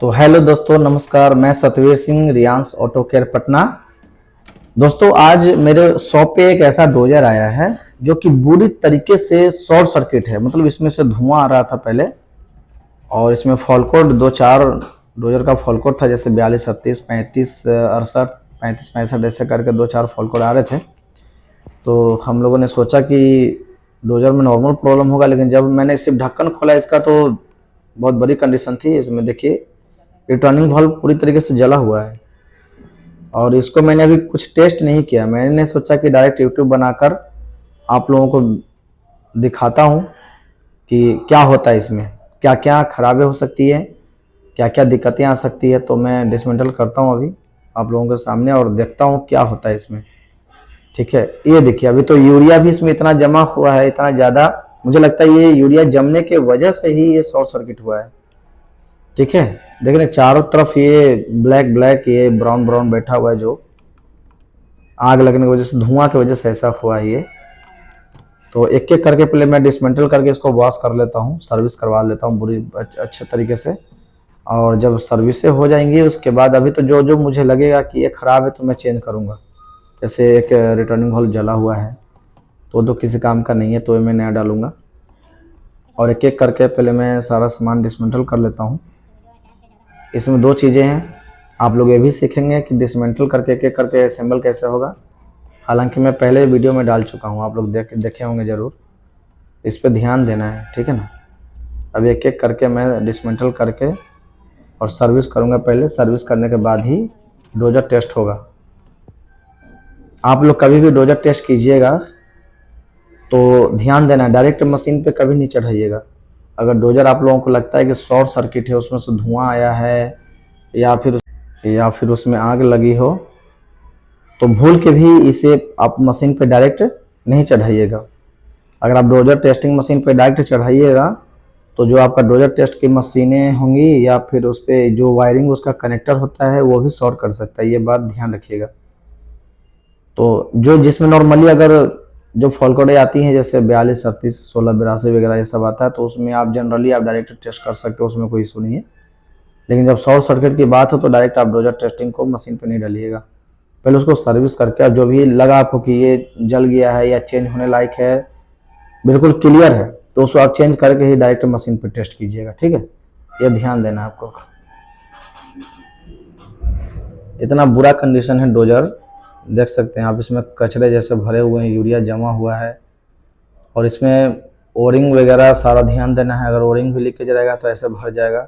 तो हेलो दोस्तों, नमस्कार। मैं सतवीर सिंह, रियांस ऑटो केयर पटना। दोस्तों, आज मेरे शॉप पे एक ऐसा डोजर आया है जो कि बुरी तरीके से शॉर्ट सर्किट है। मतलब इसमें से धुआं आ रहा था पहले, और इसमें फॉल कोड दो चार डोजर का फॉल कोड था, जैसे 42, 36, 35, 68, 35, 65 ऐसे करके दो चार फॉल कोड आ रहे थे। तो हम लोगों ने सोचा कि डोजर में नॉर्मल प्रॉब्लम होगा, लेकिन जब मैंने सिर्फ ढक्कन खोला इसका तो बहुत बड़ी कंडीशन थी। इसमें देखिए, रिटर्निंग वाल्व पूरी तरीके से जला हुआ है। और इसको मैंने अभी कुछ टेस्ट नहीं किया। मैंने सोचा कि डायरेक्ट यूट्यूब बनाकर आप लोगों को दिखाता हूँ कि क्या होता है इसमें, क्या क्या खराबी हो सकती है, क्या क्या दिक्कतें आ सकती है। तो मैं डिसमेंटल करता हूँ अभी आप लोगों के सामने और देखता हूँ क्या होता है इसमें। ठीक है, ये देखिए, अभी तो यूरिया भी इसमें इतना जमा हुआ है, इतना ज़्यादा। मुझे लगता है ये यूरिया जमने के वजह से ही ये शॉर्ट सर्किट हुआ है। ठीक है, देखिए चारों तरफ ये ब्लैक ब्लैक, ये ब्राउन ब्राउन बैठा हुआ है, जो आग लगने की वजह से, धुआं की वजह से ऐसा हुआ है ये। तो एक एक करके पहले मैं डिसमेंटल करके इसको वॉश कर लेता हूँ, सर्विस करवा लेता हूँ बुरी अच्छे तरीके से। और जब सर्विसें हो जाएंगी उसके बाद अभी तो जो जो मुझे लगेगा कि ये ख़राब है तो मैं चेंज करूँगा। जैसे एक रिटर्निंग हॉल जला हुआ है तो किसी काम का नहीं है, तो मैं नया डालूँगा। और एक एक करके पहले मैं सारा सामान डिसमेंटल कर लेता हूँ। इसमें दो चीज़ें हैं, आप लोग ये भी सीखेंगे कि डिसमेंटल करके एक एक करके असेंबल कैसे होगा। हालांकि मैं पहले वीडियो में डाल चुका हूँ, आप लोग देखे होंगे ज़रूर। इस पर ध्यान देना है, ठीक है ना। अब एक एक करके मैं डिसमेंटल करके और सर्विस करूँगा। पहले सर्विस करने के बाद ही डोजर टेस्ट होगा। आप लोग कभी भी डोजर टेस्ट कीजिएगा तो ध्यान देना, डायरेक्ट मशीन पे कभी नहीं चढ़ाइएगा। अगर डोजर आप लोगों को लगता है कि शॉर्ट सर्किट है, उसमें से धुआं आया है या फिर उसमें आग लगी हो, तो भूल के भी इसे आप मशीन पे डायरेक्ट नहीं चढ़ाइएगा। अगर आप डोजर टेस्टिंग मशीन पे डायरेक्ट चढ़ाइएगा तो जो आपका डोजर टेस्ट की मशीनें होंगी या फिर उस पर जो वायरिंग उसका कनेक्टर होता है वो भी शॉर्ट कर सकता है। ये बात ध्यान रखिएगा। तो जो जिसमें नॉर्मली अगर जो फॉल्ट कोडें आती हैं, जैसे 42, 38, 16, 82 वगैरह ये सब आता है, तो उसमें आप जनरली आप डायरेक्ट टेस्ट कर सकते हो, उसमें कोई इशू नहीं है। लेकिन जब शॉर्ट सर्किट की बात हो तो डायरेक्ट आप डोजर टेस्टिंग को मशीन पर नहीं डालिएगा। पहले उसको सर्विस करके, जो भी लगा आपको कि ये जल गया है या चेंज होने लायक है, बिल्कुल क्लियर है, तो उसको आप चेंज करके ही डायरेक्ट मशीन पर टेस्ट कीजिएगा। ठीक है, ये ध्यान देना है आपको। इतना बुरा कंडीशन है डोजर, देख सकते हैं आप, इसमें कचरे जैसे भरे हुए हैं, यूरिया जमा हुआ है। और इसमें ओरिंग वगैरह सारा ध्यान देना है। अगर ओरिंग भी लीकेज रहेगा तो ऐसे भर जाएगा।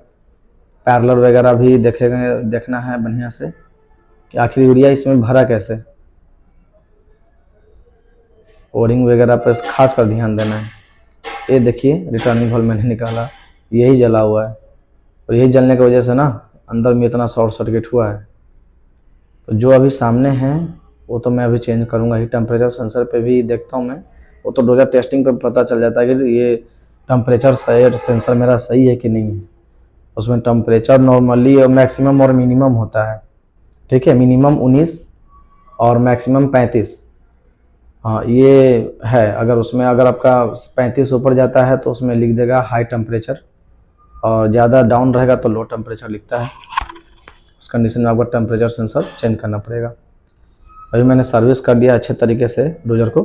पैरेलल वगैरह भी देखना है बढ़िया से कि आखिर यूरिया इसमें भरा कैसे। ओरिंग वगैरह पर खास कर ध्यान देना है। ये देखिए, रिटर्निंग वाल्व मैंने निकाला, यही जला हुआ है, और यही जलने की वजह से ना अंदर में इतना शॉर्ट सर्किट हुआ है। तो जो अभी सामने है वो तो मैं अभी चेंज करूँगा ही। टेम्परेचर सेंसर पे भी देखता हूँ मैं, वो तो डोजर टेस्टिंग पे पता चल जाता है कि ये टेम्परेचर सेंसर मेरा सही है कि नहीं है। उसमें टेम्परेचर नॉर्मली और मैक्सिमम और मिनिमम होता है। ठीक है, मिनिमम 19 और मैक्सिमम 35। हाँ, ये है। अगर आपका 35 ऊपर जाता है तो उसमें लिख देगा हाई टेम्परेचर, और ज़्यादा डाउन रहेगा तो लो टेम्परेचर लिखता है। उस कंडीशन में आपका टेम्परेचर सेंसर चेंज करना पड़ेगा। अभी मैंने सर्विस कर दिया अच्छे तरीके से डोजर को।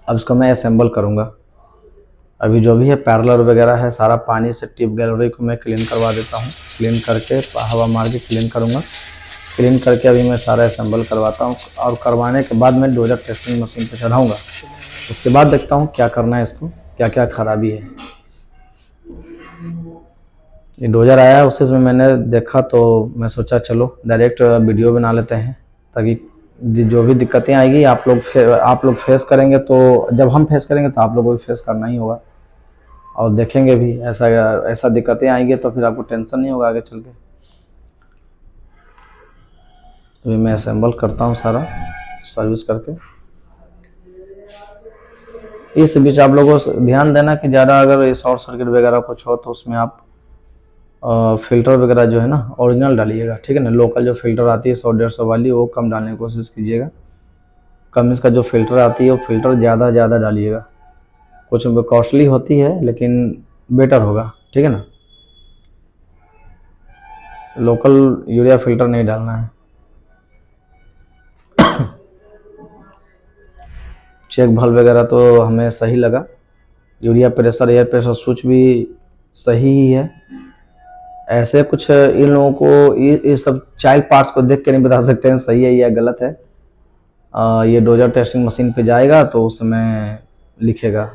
अब इसको मैं असेंबल करूँगा। अभी जो भी है पैरेलल वगैरह है, सारा पानी से टिप गैलरी को मैं क्लीन करवा देता हूँ। क्लीन करके हवा मार के क्लीन करूँगा। क्लीन करके अभी मैं सारा असेंबल करवाता हूँ, और करवाने के बाद मैं डोजर टेस्टिंग मशीन पर चढ़ाऊँगा। उसके बाद देखता हूँ क्या करना है इसको, क्या क्या खराबी है। ये डोजर आया है, उसी में मैंने देखा तो मैं सोचा चलो डायरेक्ट वीडियो बना लेते हैं, ताकि जो भी दिक्कतें आएगी आप लोग फेस करेंगे। तो जब हम फेस करेंगे तो आप लोगों को भी फेस करना ही होगा, और देखेंगे भी। ऐसा दिक्कतें आएंगी तो फिर आपको टेंशन नहीं होगा आगे चल के। अभी मैं असेंबल करता हूँ सारा सर्विस करके। इस बीच आप लोगों को ध्यान देना कि ज़्यादा अगर शॉर्ट सर्किट वगैरह कुछ हो तो उसमें आप फ़िल्टर वगैरह जो है ना ओरिजिनल डालिएगा। ठीक है ना, लोकल जो फ़िल्टर आती है 100-150 वाली, वो कम डालने की कोशिश कीजिएगा। कम इसका जो फ़िल्टर आती है वो फ़िल्टर ज़्यादा डालिएगा। कुछ कॉस्टली होती है लेकिन बेटर होगा। ठीक है ना। लोकल यूरिया फिल्टर नहीं डालना है। चेक वाल्व वगैरह तो हमें सही लगा, urea pressure, air pressure switch भी सही ही है। ऐसे कुछ इन लोगों को ये सब चाइल्ड पार्ट्स को देख के नहीं बता सकते हैं सही है या गलत है। ये डोजर टेस्टिंग मशीन पे जाएगा तो उसमें लिखेगा,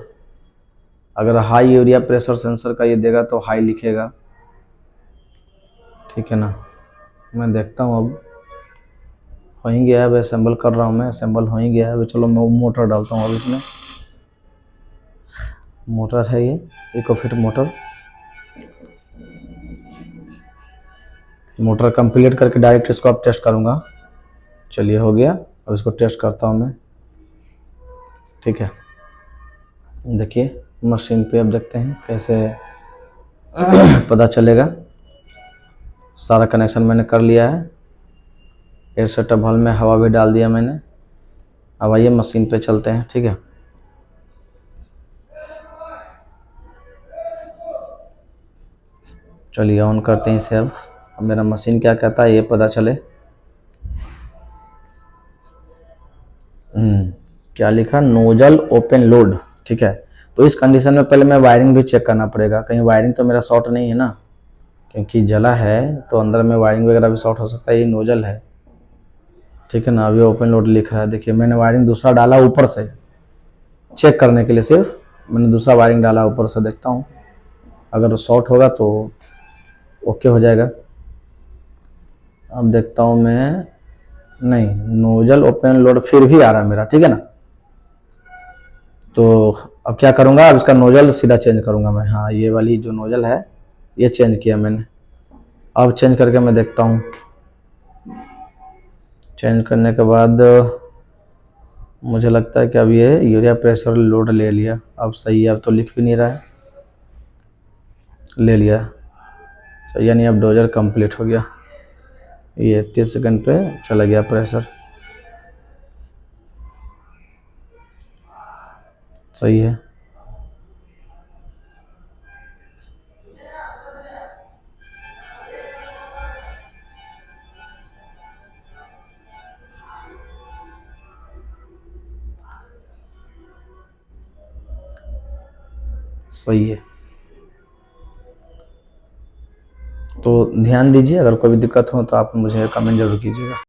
अगर हाई यूरिया प्रेशर सेंसर का ये देगा तो हाई लिखेगा, ठीक है ना। मैं देखता हूँ, अब हो ही गया है, अब असेंबल कर रहा हूँ मैं, असेंबल हो ही गया है। अब चलो मैं मोटर डालता हूँ अब इसमें। मोटर है ये इकोफिट मोटर। मोटर कंप्लीट करके डायरेक्ट इसको अब टेस्ट करूँगा। चलिए हो गया, अब इसको टेस्ट करता हूँ मैं, ठीक है। देखिए मशीन पे अब देखते हैं कैसे पता चलेगा। सारा कनेक्शन मैंने कर लिया है, एयर सेटअप वाल्व में हवा भी डाल दिया मैंने। अब आइए मशीन पे चलते हैं, ठीक है। चलिए ऑन करते हैं इसे अब मेरा मशीन क्या कहता है ये पता चले। क्या लिखा, नोजल ओपन लोड, ठीक है। तो इस कंडीशन में पहले मैं वायरिंग भी चेक करना पड़ेगा, कहीं वायरिंग तो मेरा शॉर्ट नहीं है ना, क्योंकि जला है तो अंदर में वायरिंग वगैरह भी शॉर्ट हो सकता है। ये नोजल है, ठीक है ना। अभी ओपन लोड लिख रहा है, देखिए मैंने वायरिंग दूसरा डाला ऊपर से, चेक करने के लिए सिर्फ मैंने दूसरा वायरिंग डाला ऊपर से। देखता हूँ अगर शॉर्ट होगा तो ओके हो जाएगा। अब देखता हूँ मैं, नहीं, नोजल ओपन लोड फिर भी आ रहा है मेरा, ठीक है ना। तो अब क्या करूँगा, अब इसका नोजल सीधा चेंज करूँगा मैं। हाँ, ये वाली जो नोजल है ये चेंज किया मैंने। अब चेंज करके मैं देखता हूँ, चेंज करने के बाद मुझे लगता है कि अब ये यूरिया प्रेशर लोड ले लिया, अब सही है। अब तो लिख भी नहीं रहा है, ले लिया, तो यानी अब डोजर कंप्लीट हो गया। ये 30 सेकंड पे चला गया प्रेशर, सही है। सही है, तो ध्यान दीजिए, अगर कोई भी दिक्कत हो तो आप मुझे कमेंट जरूर कीजिएगा।